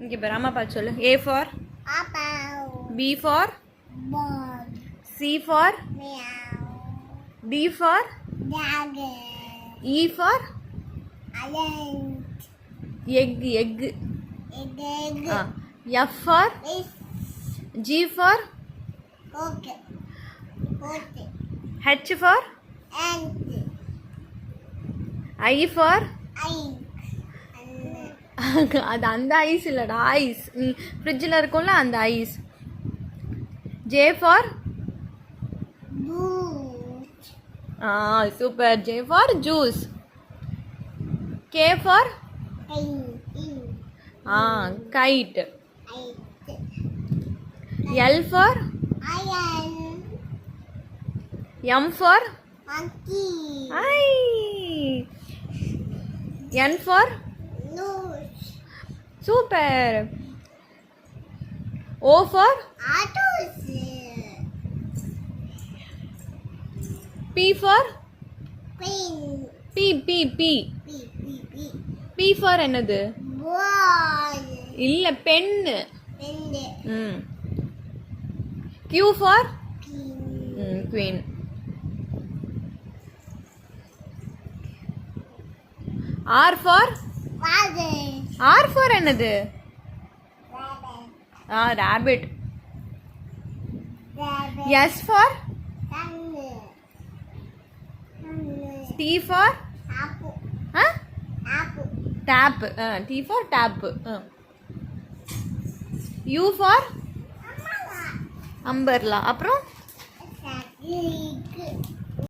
இங்கே பாரு அம்மா பார்த்து சொல்லு. A for B for C for D for E for egg F for G for H for I for அது அந்த ஐஸ் இல்லடா, ஐஸ் நீ ஃப்ரிட்ஜில் இருக்கும்ல அந்த ice. J for super. J for juice. K for kite. L for M for N for super. O for P for P for என்னது? இல்ல pen. Q for queen. R for என்னது? rabbit. S for T for tap. T for tap. U for umbrella. அப்புறம்